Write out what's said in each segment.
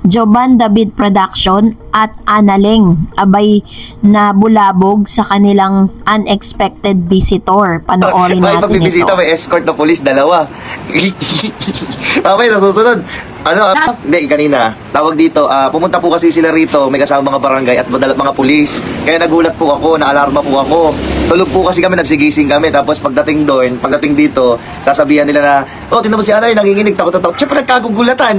Joban David Production at Analeng abay na bulabog sa kanilang unexpected visitor. Panoorin natin ito. May pagbibisita, may escort na polis, dalawa. Okay, sa susunod. Hindi, kanina. Tawag dito, pumunta po kasi sila rito, may kasama mga barangay at mga pulis. Kaya nagulat po ako, naalarma po ako. Tulog po kasi kami, nagsigising kami. Tapos pagdating dito, sasabihan nila na, oh, tingnan mo si Anay, nanginginig, takot na takot. Siyempre, nagkagugulatan.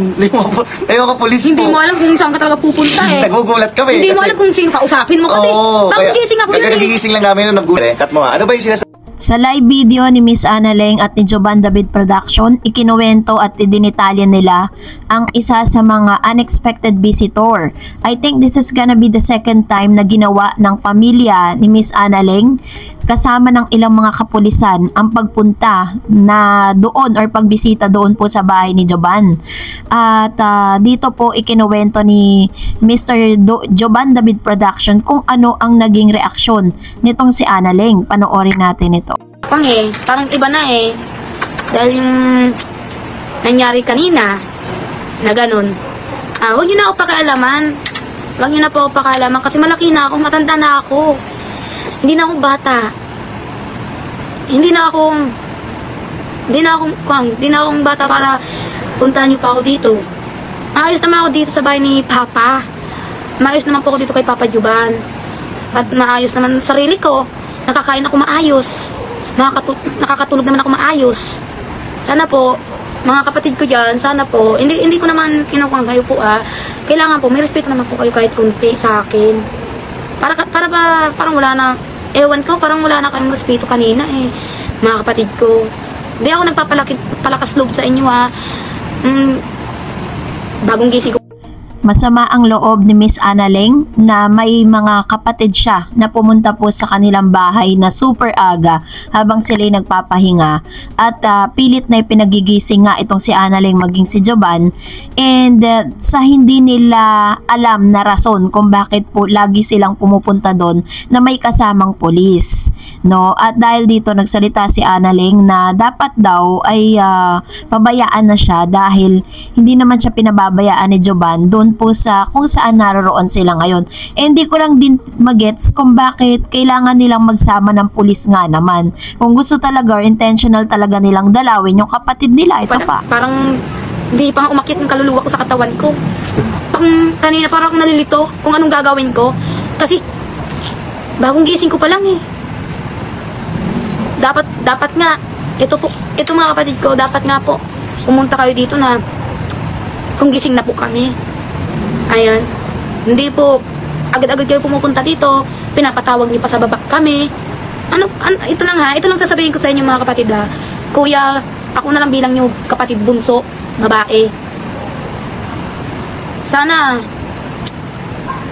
Yung mga pulis Hindi mo alam kung saan ka talaga pupunta eh. Nagugulat kami. Hindi mo alam kung sino kausapin mo kasi. Nagigising ako yun eh. Nagigising lang namin nung nagulat. Cut mo nga. Ano ba yung sinasabi? Sa live video ni Miss Analeng at ni Joban David Production, ikinuwento at idinitalya nila ang isa sa mga unexpected visitor. I think this is gonna be the second time na ginawa ng pamilya ni Miss Analeng kasama ng ilang mga kapulisan ang pagpunta na doon or pagbisita doon po sa bahay ni Joban. At dito po ikinuwento ni Mr. Joban David Production kung ano ang naging reaksyon nitong si Analeng. Panoorin natin ito. Parang iba na eh. Dahil yung nangyari kanina na ganun. Huwag niyo na ako pakialaman. Huwag niyo na po ako pakialaman kasi malaki na ako, matanda na ako. Hindi na ako bata. Hindi na akong bata para puntahan niyo pa ako dito. Maayos naman ako dito sa bahay ni Papa. Maayos naman po ako dito kay Papa Joban. At maayos naman sarili ko. Nakakain ako maayos. Nakakatulog naman ako maayos. Sana po, mga kapatid ko dyan, sana po, hindi ko naman kinukuha kayo po kailangan po, may respeto naman po kayo kahit kunti sa akin. Parang wala na, ewan ko, parang wala na kayong respeto kanina eh, mga kapatid ko. Hindi ako nagpapalakas loob sa inyo bagong gising ko. Masama ang loob ni Miss Analeng na may mga kapatid siya na pumunta po sa kanilang bahay na super aga habang sila'y nagpapahinga at pilit na ipinagigising nga itong si Analeng maging si Joban and sa hindi nila alam na rason kung bakit po lagi silang pumupunta doon na may kasamang pulis, no? At dahil dito nagsalita si Analeng na dapat daw ay pabayaan na siya dahil hindi naman siya pinababayaan ni Joban doon po sa kung saan naroroon sila ngayon. Eh, hindi ko lang din magets kung bakit kailangan nilang magsama ng pulis nga naman. Kung gusto talaga or intentional talaga nilang dalawin yung kapatid nila, ito Parang hindi pa umakyat yung kaluluwa ko sa katawan ko. Kanina parang ako nalilito kung anong gagawin ko. Kasi bagong gising ko pa lang eh. Dapat nga, ito mga kapatid ko, dapat nga po pumunta kayo dito na kung gising na po kami. Ayan. Hindi po agad-agad kayo pumupunta dito. Pinapatawag niyo pa sa baba kami. Ito lang sasabihin ko sa inyo mga kapatid Kuya, ako na lang bilang niyo kapatid bunso, babae. Sana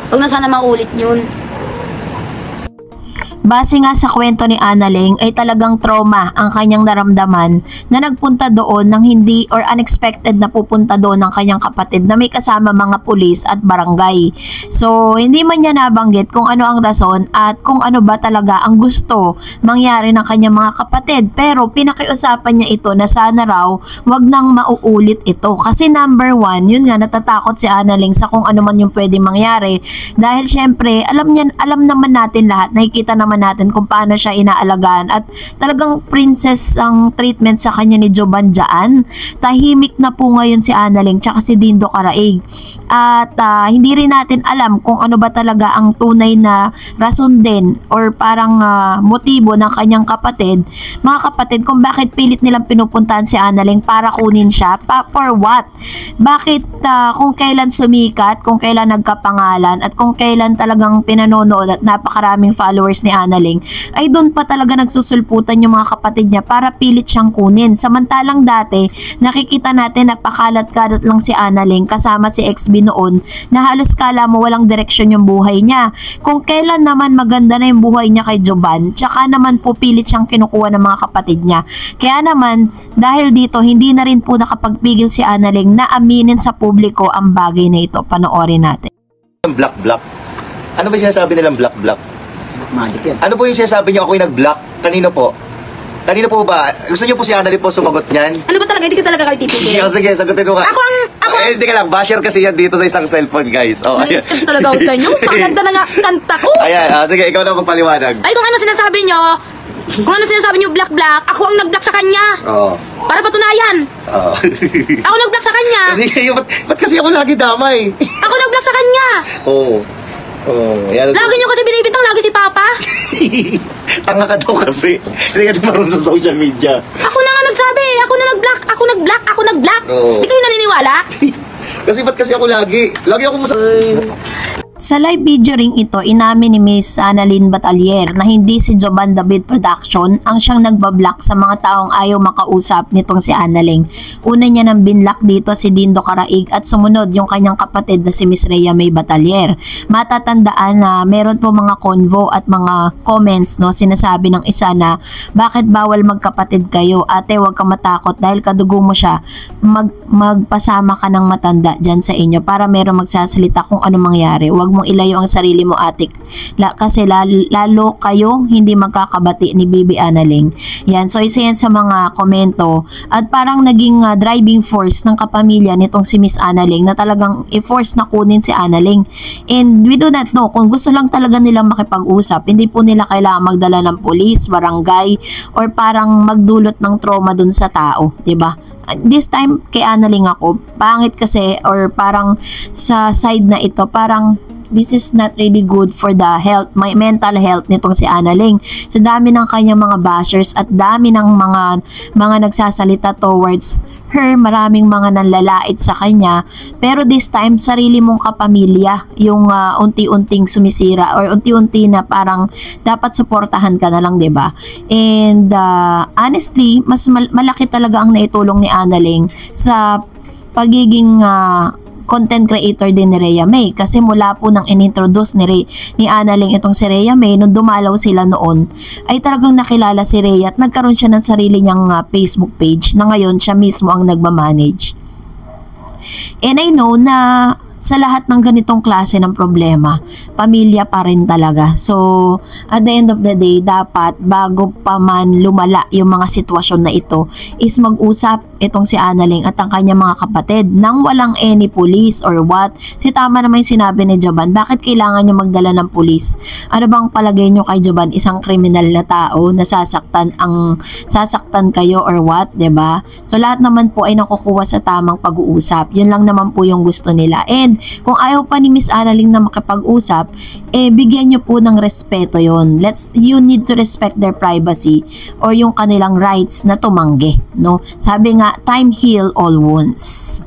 wag na sana maulit yun. Base nga sa kwento ni Analeng ay talagang trauma ang kanyang naramdaman na nagpunta doon ng hindi or unexpected na pupunta doon ng kanyang kapatid na may kasama mga pulis at barangay. So hindi man niya nabanggit kung ano ang rason at kung ano ba talaga ang gusto mangyari ng kanyang mga kapatid, pero pinakiusapan niya ito na sana raw wag nang mauulit ito kasi number one, yun nga natatakot si Analeng sa kung ano man yung pwedeng mangyari dahil syempre alam naman natin lahat, nakikita naman natin kung paano siya inaalagaan at talagang princess ang treatment sa kanya ni Joban dyan. Tahimik na po ngayon si Analeng tsaka si Dindo Caraig at hindi rin natin alam kung ano ba talaga ang tunay na rason din or parang motibo ng kanyang kapatid, mga kapatid, kung bakit pilit nilang pinupuntahan si Analeng para kunin siya, for what? Bakit kung kailan sumikat, kung kailan nagkapangalan at kung kailan talagang pinanonood at napakaraming followers ni Analeng, ay doon pa talaga nagsusulputan yung mga kapatid niya para pilit siyang kunin. Samantalang dati, nakikita natin na pakalat-kalat lang si Analeng kasama si XB noon na halos kala mo walang direksyon yung buhay niya. Kung kailan naman maganda na yung buhay niya kay Joban, tsaka naman po pilit siyang kinukuha ng mga kapatid niya. Kaya naman, dahil dito, hindi na rin po nakapagpigil si Analeng na aminin sa publiko ang bagay na ito. Panoorin natin. Black. Ano ba sinasabi nilang black? Magic yan. Ano po yung sinasabi niyo ako yung nag-block? Kanino po? Kanina po ba? Gusto niyo po si Annalyn po sumagot niyan? Ano ba talaga? Hindi ka talaga kayo titigil. Sige, sagutin mo ka. Ako Hindi ka lang, basher kasi yan dito sa isang cellphone, guys. Oh, ayan. Nais kasi talaga ako sa inyo. Paganda na nga kanta ko. Ayan, sige, ikaw na magpaliwanag. Ay, kung ano sinasabi nyo, black, ako ang nag-black sa kanya. Oo. Para patunayan. Oo. Ako nag-black sa kanya. Kasi, ba't kasi ako lagi damay? Ako nag-black sa kanya. Oo. Ayan. Lagi nyo kasi binibintang lagi si Papa. Tanga ka daw kasi. Hindi ka na marunong sa social media. Ako na nga nagsabi. Ako na nag-black. Oo. Di kayo naniniwala? Kasi ba't kasi ako lagi ako Sa live video ring ito, inamin ni Miss Annalyn Batalier na hindi si Jovan David Production ang siyang nagbablock sa mga taong ayaw makausap nitong si Annalyn. Una niya nang binlock dito si Dindo Caraig at sumunod yung kanyang kapatid na si Miss Rhea May Batalier. Matatandaan na meron po mga convo at mga comments, no, sinasabi ng isa na bakit bawal magkapatid kayo, ate wag ka matakot dahil kadugo mo siya, magpasama ka ng matanda dyan sa inyo para meron magsasalita kung ano mangyari. Wag mong ilayo ang sarili mo, ate. Kasi lalo kayo hindi magkakabati ni Bibi Annalyn. Yan. So, isa yan sa mga komento. At parang naging driving force ng kapamilya nitong si Miss Annalyn na talagang i-force na kunin si Annalyn. And we do not know kung gusto lang talaga nilang makipag-usap. Hindi po nila kailangan magdala ng police, barangay, or parang magdulot ng trauma dun sa tao. Diba? This time, kay Annalyn ako, pangit kasi, or parang sa side na ito, parang this is not really good for the health, my mental health nitong si Annalyn. Sa dami ng kanyang mga bashers at dami ng mga nagsasalita towards her, maraming mga nanlalait sa kanya. Pero this time, sarili mong kapamilya yung unti-unting sumisira or unti-unti na parang dapat suportahan ka na lang, 'di ba? And honestly, mas malaki talaga ang naitulong ni Annalyn sa pagiging content creator din ni Rhea May, kasi mula po nang inintroduce ni Annalyn itong si Rhea May, nung dumalaw sila noon ay talagang nakilala si Rhea at nagkaroon siya ng sarili niyang Facebook page na ngayon siya mismo ang nagmamanage. And I know na sa lahat ng ganitong klase ng problema, pamilya pa rin talaga. So, at the end of the day, dapat bago pa man lumala yung mga sitwasyon na ito, is mag-usap itong si Annalyn at ang kanyang mga kapatid nang walang any police or what. Si tama naman yung sinabi ni Jovan, bakit kailangan nyo magdala ng police? Ano bang palagay nyo kay Jovan? Isang kriminal na tao na sasaktan kayo or what, 'di ba? So, lahat naman po ay nakukuha sa tamang pag-uusap. Yun lang naman po yung gusto nila. And kung ayaw pa ni Miss Annalyn na makipag-usap, bigyan nyo po ng respeto yon. You need to respect their privacy or yung kanilang rights na tumanggi, no? Sabi nga, time heal all wounds.